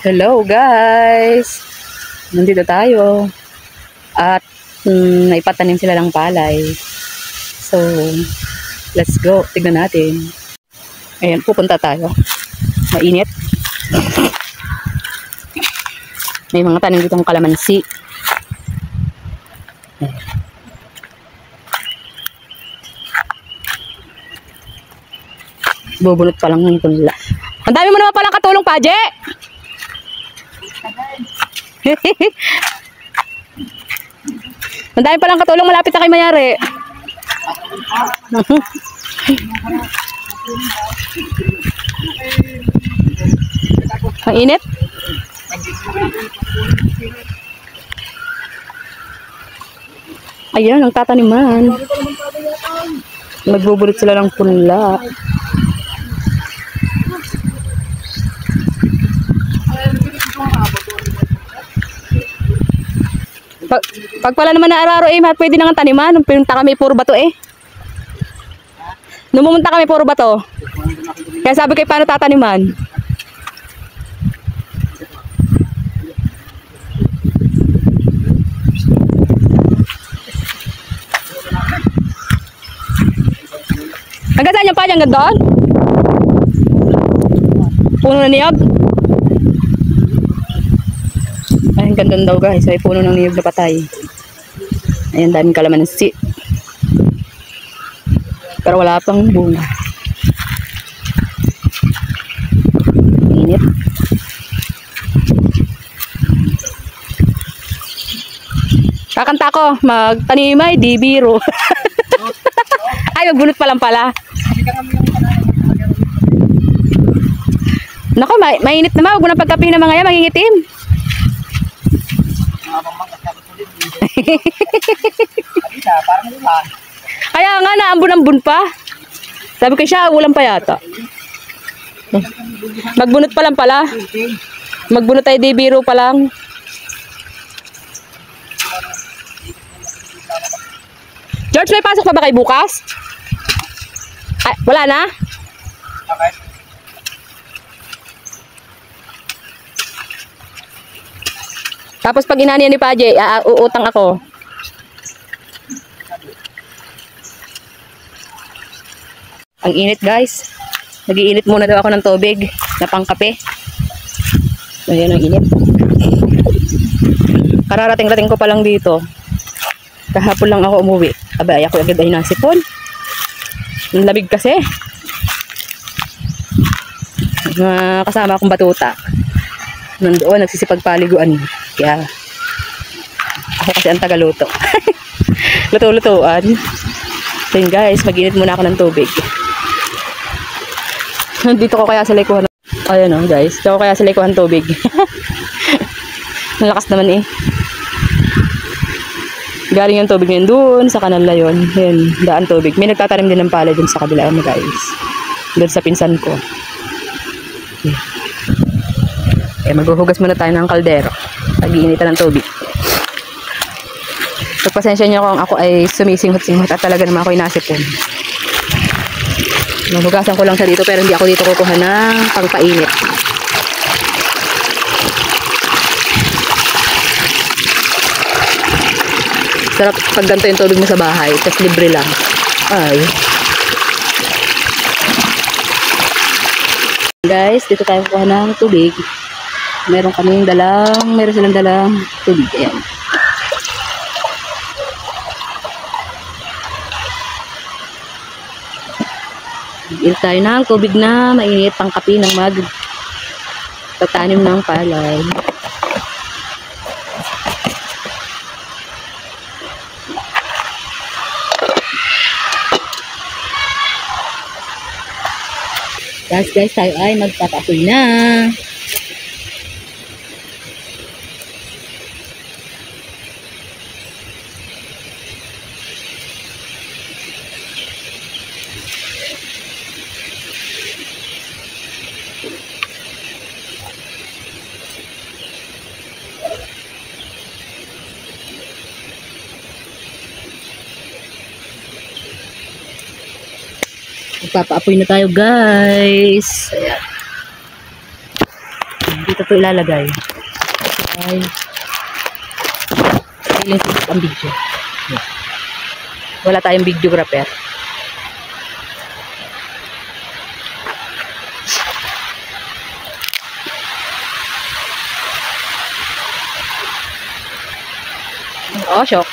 Hello guys! Nandito tayo at naipatanim sila ng palay. So, let's go. Tignan natin. Ayan, pupunta tayo. Mainit. May mga tanim ditong kalamansi. Ayan. Bubunot pa lang ng punla. Ang dami mo naman palang katulong, Paje! Ang dami palang katulong, malapit na kay Mayari. Ang init. Ayan, ang tataniman. Nagbubulot sila ng punla. Pag pala naman na araro pwede na nga taniman. Nung pinunta kami, puro bato Nung pumunta kami, puro bato. Kaya sabi kayo, paano tataniman? Hanggang saan yung pa? Hanggang doon? Puno na niyog? Ay, hanggang doon daw guys. Ay, puno ng niyog na patay. Ayan, daming kalamansi. Pero wala pang bunga. Init. Kakanta ko, magtanimay, di biro. Ay, magbunot pa lang pala. Nako, mainit naman. Huwag mo na pagkapi ng mga yan, mangingitim. Kaya nga, naambun-ambun pa. Sabi ko siya, ulam pa yata. Magbunot pa lang pala. Magbunot tayo, di biro pa lang. George, may pasok pa ba kayo bukas? Ay, wala na? Okay. Tapos pag inaniyan ni Paje, uutang ako. Ang init guys. Nag-iinit muna daw ako ng tubig na pangkape. Ayan ang init. Kararating-rating ko pa lang dito. Kahapon lang ako umuwi. Abay, ako agad ay nasipon. Ang lamig kasi. Kasama akong batuta. Nandoon, nagsisipagpaliguan. Kaya, ako kasi ang tagaluto. Luto-lutuan. Then guys, mag-init muna ako ng tubig. Dito ko kaya sa likuhan. Ayan o guys, dito ko kaya sa likuhan tubig. Malakas naman Galing yung tubig ngayon doon sa kanal na yun. Yun, daan tubig. May nagtatanim din ng palay dun sa kabila guys. Doon sa pinsan ko. Maghuhugas muna tayo ng kaldero. Pag-iinitan ng tubig. Pagpasensya niyo kung ako ay sumisinghot-singhot at talaga naman ako inasipon. Maghugasan ko lang siya dito pero hindi ako dito kukuha ng pangpainit. Sarap pag ganito yung tubig mo sa bahay. Tapos libre lang. Ay. Guys, dito tayo kukuha ng tubig. Meron silang dalang tubig. Ayan. Ilit tayo ng tubig na mainit pang kape ng tatanim ng palay. Guys, tayo ay magpapapoy na. Magpapaapoy na tayo guys. Ayan. dito ito ilalagay. Ay, silip ang video. Wala tayong videographer. Oh, shock.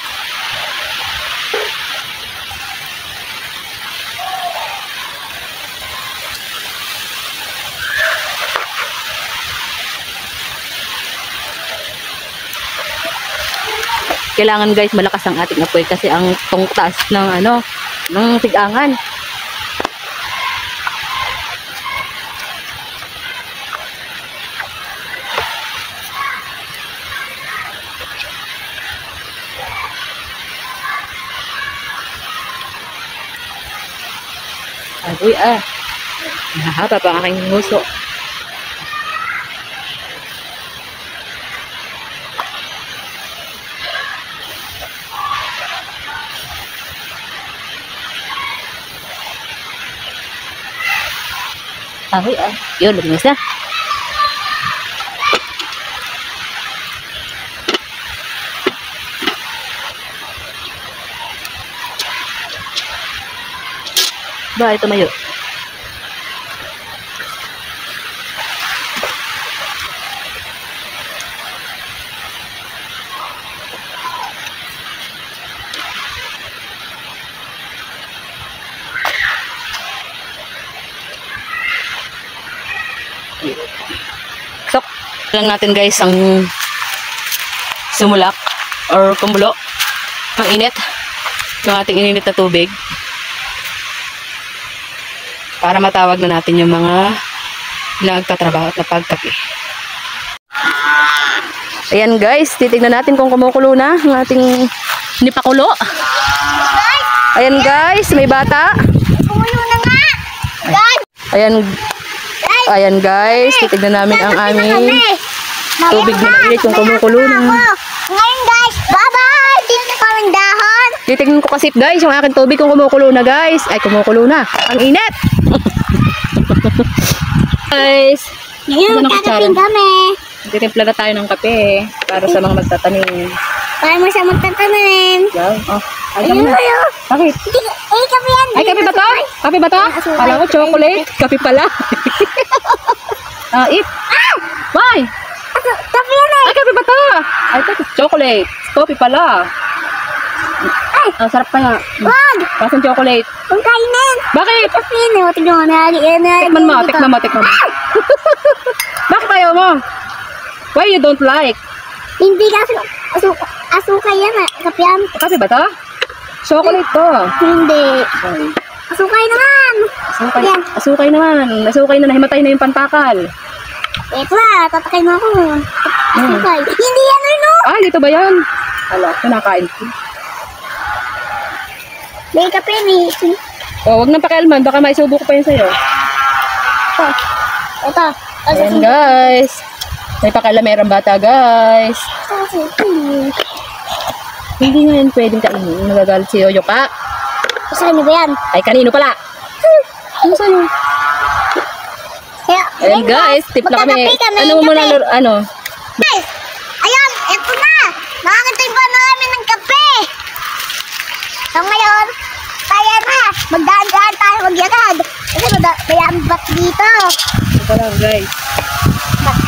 Kailangan guys malakas ang ating apoy kasi ang tungtas ng ng tigangan. Uy, nahahaba pa ang aking nguso. Uy, yun, luminis na. Ba, ito mayo. Sok lang natin guys ang sumulak or kumulo ang init ng ating ininit na tubig para matawag na natin yung mga nagtatrabaho at napagkape. Ayan guys, titignan natin kung kumukulo na ang ating nipakulo. Ayan guys, may bata. Kumulo na nga. Guys. Ayan guys, titignan namin ang aming tubig na mainit kung kumukulo na. Ngayon guys, bye-bye! Dito na kaming dahon. Titignan ko kasi guys, yung aking tubig kung kumukulo na guys. Ay, kumukulo na. Ang init! Guys, Ngayon, kakapin kami. titimpla na tayo ng kape para sa mga magtatanim. Para mo sa magtatanim. Yan. Oh, ay, Ayun, na. ayun. Bakit? Kape yan. Ay, kape ba to? Kape ba to? Kala ko chocolate. Kape pala. Eat. Why? Kape yan eh. Ay, kape ba to? Ay, ito chocolate. Coffee pala. Ay, Sarap kaya. wag. Pasang chocolate. Kung kainin. Bakit? Kape yan eh. Tignan mo na. Tikman mo, tikman mo, tikman mo. Bakit ayaw mo? Why you don't like? Hindi kasi asukay yan eh. Kape yan. Kape ba to? Chocolate to. Hindi. Ay, Asukay naman. asukay. Yan. Asukay naman. Asukay na nahimatay na yung pantakal. Ito na. Tatakay mo ako. Asukay. Hindi yan ano. Ah, dito ba yan? Hala, kinakain ko. May kape ni. Oh, wag nang pakialman. Baka maisubo ko pa yun sa'yo. Ito. Ito. Ayan guys. May pakalamerang bata guys. Hindi nga yan pwedeng kainin. Nagagalit si Yoyo ka. Saan ba yan? Ay, kanino pala? Ano sa'yo? Kaya, Ayan guys, tipla kami. magkakape kami, Ano mo muna, kape. ano? Guys, ayun, eto na. Nakakantay pa na kami ng kape. So ngayon, kaya na. Magdaan-daan tayo magyakad. Kasi may ambak dito. Ito lang guys.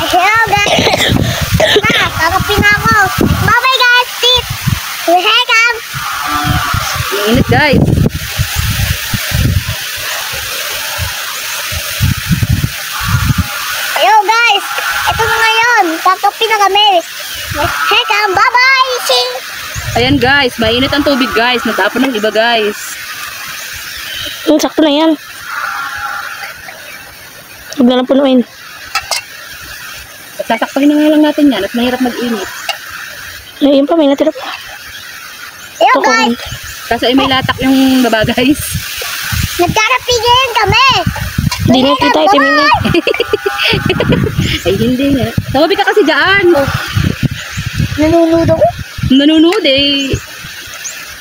Hello guys. Na, kakape na ako. Bye-bye guys. Tip. Here come. Init guys. Ayun guys. Ito na ngayon. Kakape na kami. Here come. Bye-bye. Sing. Ayan guys, mainit ang tubig guys. Natapon ng iba guys. Sakto na yan. Huwag na lang punuin. At sasakpahin na nga lang natin yan at mahirap mag-init. Ayun pa, may natira pa. Ayun guys. Kaso ay may latak yung baba guys. Nagkakapigyan kami. Hindi na kita itimin eh. Ay hindi nga. Tawabi ka kasi dyan. Nanunood ako. Nanunood eh.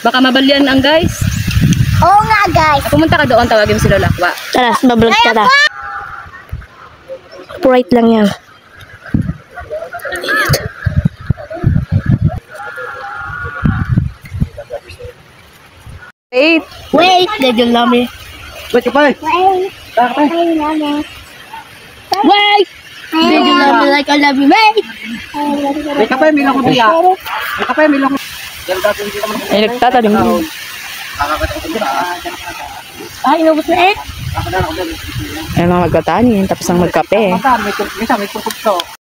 Baka mabalyan ang guys. Oo nga guys. Pumunta ka doon, tawagin mo si Lola Akwa. Tara, bablog ka ta. Upright lang yan. Wait. Wait, medyo lami. Wait, kapay. Wait. Kapay. Ay, nani. Wait! Medyo lami like I love you, wait! May kapay, may lang ko diya. May kapay, may lang ko. Yan dati hindi naman. Ay, nagtatanim din. Ay, inubos na eh. Ay, mga magkatanin, tapos ang magkape. May tungkol to.